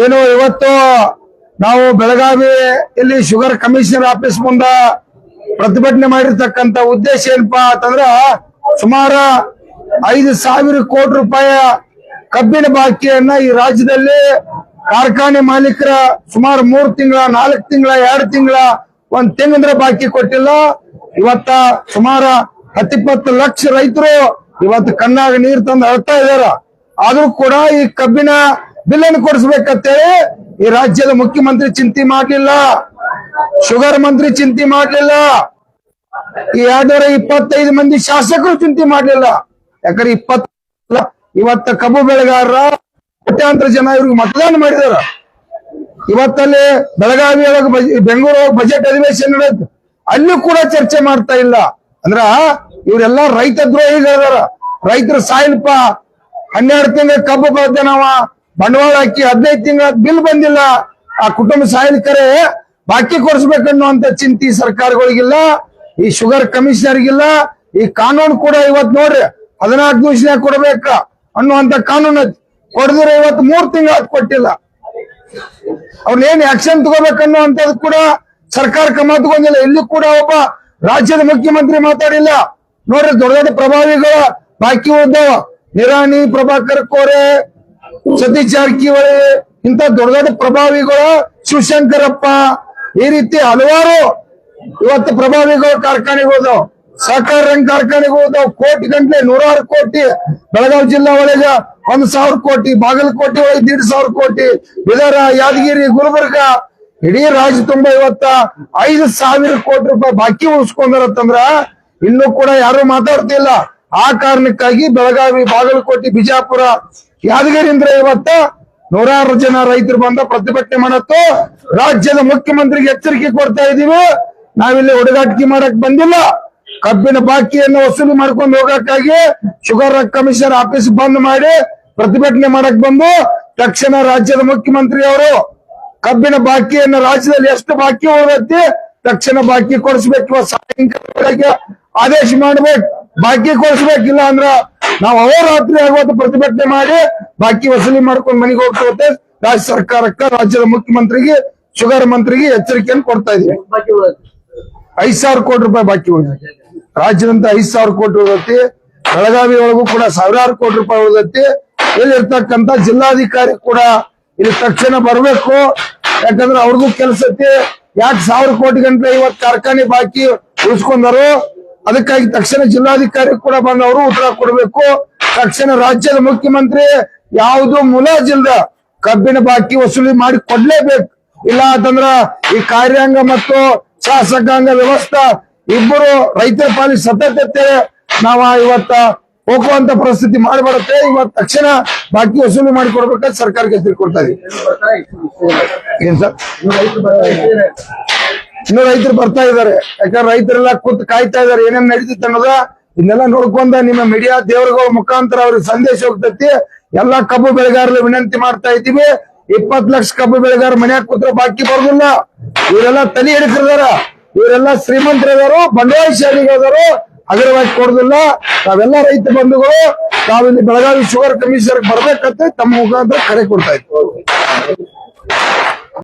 ಏನು ಇವತ್ತು ನಾವು ಬೆಳಗಾವಿ ಇಲ್ಲಿ ಶುಗರ್ ಕಮಿಷನರ್ ಆಫೀಸ್ ಮುಂದ ಪ್ರತಿಭಟನೆ ಮಾಡಿರ್ತಕ್ಕಂತ ಉದ್ದೇಶ ಏನಪ್ಪಾ ಅಂತಂದ್ರ ಸುಮಾರು 5,000 ಕೋಟಿ ರೂಪಾಯಿ ಕಬ್ಬಿನ ಬಾಕಿಯನ್ನ ಈ ರಾಜ್ಯದಲ್ಲಿ ಕಾರ್ಖಾನೆ ಮಾಲೀಕರ ಸುಮಾರು 3 ತಿಂಗಳ 4 ತಿಂಗಳ 2 ತಿಂಗಳ 1 ತಿಂಗಳ ಬಾಕಿ ಕೊಟ್ಟಿಲ್ಲ. ಇವತ್ತ ಸುಮಾರು 10-20 ಲಕ್ಷ ರೈತರು ಇವತ್ತು ಕಣ್ಣಾಗ ನೀರು ತಂದು ಅಳ್ತಾ ಇದಾರ. ಆದ್ರೂ ಕೂಡ ಈ ಕಬ್ಬಿನ ಬಿಲ್ ಅನ್ನು ಕೊಡಿಸ್ಬೇಕಂತೇಳಿ ಈ ರಾಜ್ಯದ ಮುಖ್ಯಮಂತ್ರಿ ಚಿಂತೆ ಮಾಡ್ಲಿಲ್ಲ, ಶುಗರ್ ಮಂತ್ರಿ ಚಿಂತೆ ಮಾಡ್ಲಿಲ್ಲ, ಈ 225 ಮಂದಿ ಶಾಸಕರು ಚಿಂತೆ ಮಾಡ್ಲಿಲ್ಲ. ಯಾಕಂದ್ರೆ ಇವತ್ತ ಕಬ್ಬು ಬೆಳೆಗಾರರ ಕೋಟ್ಯಾಂತರ ಜನ ಇವ್ರಿಗೆ ಮತದಾನ ಮಾಡಿದಾರ. ಇವತ್ತಲ್ಲಿ ಬೆಳಗಾವಿ ಒಳಗೆ ಬೆಂಗಳೂರು ಬಜೆಟ್ ಅಧಿವೇಶನ ನಡೆಯುತ್ತೆ, ಅಲ್ಲಿ ಕೂಡ ಚರ್ಚೆ ಮಾಡ್ತಾ ಇಲ್ಲ. ಅಂದ್ರ ಇವರೆಲ್ಲ ರೈತ ದ್ರೋಹಿಗಳಾರ. ರೈತರು ಸಾಯಿಲ್ಪ 12 ತಿಂಗಳ ಕಬ್ಬು ಬೆಳೆದ ನಾವ ಬಂಡವಾಳ ಹಾಕಿ 15 ತಿಂಗಳ ಬಿಲ್ ಬಂದಿಲ್ಲ, ಆ ಕುಟುಂಬ ಸಾಯಲಿಕರೇ ಬಾಕಿ ಕೊಡಿಸ್ಬೇಕನ್ನುವಂತ ಚಿಂತೆ ಸರ್ಕಾರಗಳಿಗಿಲ್ಲ, ಈ ಶುಗರ್ ಕಮಿಷನರ್ಗಿಲ್ಲ. ಈ ಕಾನೂನು ಕೂಡ ಇವತ್ ನೋಡ್ರಿ 14 ದಿವಸ ಕೊಡ್ಬೇಕ ಅನ್ನುವಂತ ಕಾನೂನು ಕೊಡದ್ರೆ ಇವತ್ತು 3 ತಿಂಗಳ ಕೊಟ್ಟಿಲ್ಲ. ಅವ್ರನ್ನೇನ್ ಆಕ್ಷನ್ ತಗೋಬೇಕನ್ನುವಂಥದ್ದು ಕೂಡ ಸರ್ಕಾರ ಕ್ರಮ ತಗೊಂಡಿಲ್ಲ. ಇಲ್ಲಿ ಕೂಡ ಒಬ್ಬ ರಾಜ್ಯದ ಮುಖ್ಯಮಂತ್ರಿ ಮಾತಾಡಿಲ್ಲ. ನೋಡ್ರಿ, ದೊಡ್ಡ ದೊಡ್ಡ ಪ್ರಭಾವಿಗಳ ಬಾಕಿ ಉಳಿದವ, ನಿರಾಣಿ, ಪ್ರಭಾಕರ್ ಕೋರೆ, ಸತೀಶ್ ಜಾರಕಿಹೊಳಿ, ಇಂತ ದೊಡ್ಡ ದೊಡ್ಡ ಪ್ರಭಾವಿಗಳು, ಶಿವಶಂಕರಪ್ಪ, ಈ ರೀತಿ ಹಲವಾರು ಇವತ್ತು ಪ್ರಭಾವಿಗಳು ಕಾರ್ಖಾನೆಗಳು, ಸಹಕಾರ ರಂಗ ಕಾರ್ಖಾನೆಗಳು ಕೋಟಿ ಗಂಟೆ 106 ಕೋಟಿ, ಬೆಳಗಾವಿ ಜಿಲ್ಲಾ ಒಳಗೆ 1,000 ಕೋಟಿ, ಬಾಗಲಕೋಟೆ ಒಳಗೆ 1,500 ಕೋಟಿ, ಬೀದರ, ಯಾದಗಿರಿ, ಗುಲ್ಬರ್ಗ, ಇಡೀ ರಾಜ್ಯ ತುಂಬಾ ಇವತ್ತ 5,000 ಕೋಟಿ ರೂಪಾಯಿ ಬಾಕಿ ಉಳಿಸ್ಕೊಂಡಾರಂತಂದ್ರ ಇನ್ನೂ ಕೂಡ ಯಾರು ಮಾತಾಡ್ತಿಲ್ಲ. ಆ ಕಾರಣಕ್ಕಾಗಿ ಬೆಳಗಾವಿ, ಬಾಗಲಕೋಟೆ, ಬಿಜಾಪುರ, ಯಾದಗಿರಿಯಿಂದ ಇವತ್ತ 106 ಜನ ರೈತರು ಬಂದ ಪ್ರತಿಭಟನೆ ಮಾಡತ್ತು. ರಾಜ್ಯದ ಮುಖ್ಯಮಂತ್ರಿಗೆ ಎಚ್ಚರಿಕೆ ಕೊಡ್ತಾ ಇದೀವಿ, ನಾವಿಲ್ಲಿ ಹುಡುಗಾಟಿಕೆ ಮಾಡಕ್ ಬಂದಿಲ್ಲ. ಕಬ್ಬಿನ ಬಾಕಿಯನ್ನು ವಸೂಲಿ ಮಾಡ್ಕೊಂಡು ಹೋಗಕ್ಕಾಗಿ ಶುಗರ್ ಕಮಿಷನರ್ ಆಫೀಸ್ ಬಂದ್ ಮಾಡಿ ಪ್ರತಿಭಟನೆ ಮಾಡಕ್ ಬಂದು ತಕ್ಷಣ ರಾಜ್ಯದ ಮುಖ್ಯಮಂತ್ರಿ ಅವರು ಕಬ್ಬಿನ ಬಾಕಿಯನ್ನು ರಾಜ್ಯದಲ್ಲಿ ಎಷ್ಟು ಬಾಕಿ ಉಳಿದೈತಿ ತಕ್ಷಣ ಬಾಕಿ ಕೊಡಿಸ್ಬೇಕು, ಸಾಯಂಕಾಲ ಆದೇಶ ಮಾಡ್ಬೇಕು, ಬಾಕಿ ಕೊಡಿಸ್ಬೇಕಿಲ್ಲ ಅಂದ್ರ ನಾವು ಅಹೋರಾತ್ರಿ ಆಗುವಂತ ಪ್ರತಿಭಟನೆ ಮಾಡಿ ಬಾಕಿ ವಸೂಲಿ ಮಾಡ್ಕೊಂಡು ಮನೆಗೆ ಹೋಗ್ತೇವೆ. ರಾಜ್ಯ ಸರ್ಕಾರಕ್ಕೆ, ರಾಜ್ಯದ ಮುಖ್ಯಮಂತ್ರಿಗೆ, ಶುಗರ್ ಮಂತ್ರಿಗೆ ಎಚ್ಚರಿಕೆಯನ್ನು ಕೊಡ್ತಾ ಇದೀವಿ. 5,000 ಕೋಟಿ ರೂಪಾಯಿ ಬಾಕಿ ಉಳಿದೈತಿ ರಾಜ್ಯದಂತ, 5,000 ಕೋಟಿ ಉಳಿದೈತಿ. ಬೆಳಗಾವಿ ಒಳಗೂ ಕೂಡ 1,000 ಕೋಟಿ ರೂಪಾಯಿ ಉಳಿದೈತಿ. ಇಲ್ಲಿರ್ತಕ್ಕಂತ ಜಿಲ್ಲಾಧಿಕಾರಿ ಕೂಡ ಇಲ್ಲಿ ತಕ್ಷಣ ಬರ್ಬೇಕು, ಯಾಕಂದ್ರೆ ಅವ್ರಿಗೂ ಕೆಲಸ ಐತಿ. ಯಾಕೆ 1,000 ಕೋಟಿ ಗಂಟೆ ಇವತ್ತು ಕಾರ್ಖಾನೆ ಬಾಕಿ ಉಳಿಸ್ಕೊಂಡಾರು, ಅದಕ್ಕಾಗಿ ತಕ್ಷಣ ಜಿಲ್ಲಾಧಿಕಾರಿ ಕೂಡ ಬಂದವರು ಉತ್ತರ ಕೊಡಬೇಕು. ತಕ್ಷಣ ರಾಜ್ಯದ ಮುಖ್ಯಮಂತ್ರಿ ಯಾವುದು ಮುಲಾಜಿಲ್ದ ಕಬ್ಬಿನ ಬಾಕಿ ವಸೂಲಿ ಮಾಡಿ ಕೊಡ್ಲೇಬೇಕು. ಇಲ್ಲ ಅಂತಂದ್ರ ಈ ಕಾರ್ಯಾಂಗ ಮತ್ತು ಶಾಸಕಾಂಗ ವ್ಯವಸ್ಥೆ ಇಬ್ಬರು ರೈತರ ಪಾಲಿ ಸತತತೆ ನಾವ ಇವತ್ತ ಹೋಗುವಂತ ಪರಿಸ್ಥಿತಿ ಮಾಡಬಾರತ್ತೆ. ಇವತ್ತು ತಕ್ಷಣ ಬಾಕಿ ವಸೂಲಿ ಮಾಡಿ ಕೊಡ್ಬೇಕಾದ್ರೆ ಸರ್ಕಾರಕ್ಕೆ ತಿಳ್ಕೊಡ್ತಾ ಇದೀವಿ. ಏನ್ ಸರ್, ಇನ್ನು ರೈತರು ಬರ್ತಾ ಇದಾರೆ. ಯಾಕಂದ್ರೆ ರೈತರೆಲ್ಲ ಕೂತ್ ಕಾಯ್ತಾ ಇದಾರೆ ಏನೇನ್ ನಡೀತಿತ್ತು ಅನ್ನೋದ. ಇದನ್ನೆಲ್ಲ ನೋಡ್ಕೊಂಡ ನಿಮ್ಮ ಮೀಡಿಯಾ ದೇವರುಗಳ ಮುಖಾಂತರ ಅವ್ರಿಗೆ ಸಂದೇಶ ಹೋಗ್ತೈತಿ. ಎಲ್ಲಾ ಕಬ್ಬು ಬೆಳೆಗಾರರಲ್ಲಿ ವಿನಂತಿ ಮಾಡ್ತಾ ಇದ್ದೀವಿ, 20 ಲಕ್ಷ ಕಬ್ಬು ಬೆಳೆಗಾರ ಮನ್ಯಾಗ ಕೂತ್ರೆ ಬಾಕಿ ಬರೋದಿಲ್ಲ. ಇವರೆಲ್ಲ ತಲೆ ಹಿಡಿತಿದಾರ, ಇವರೆಲ್ಲ ಶ್ರೀಮಂತರಿದಾರು, ಬಂಡವಾಳಶಾಲಿಗಳದಾರು, ಅಗರವಾಗಿ ಕೊಡುದಿಲ್ಲ. ನಾವೆಲ್ಲ ರೈತ ಬಂಧುಗಳು ನಾವಿಲ್ಲಿ ಬೆಳಗಾವಿ ಶುಗರ್ ಕಮಿಷನರ್ ಬರ್ಬೇಕಂತ ತಮ್ಮ ಮುಖಾಂತರ ಕರೆ ಕೊಡ್ತಾ ಇದ್ವಿ.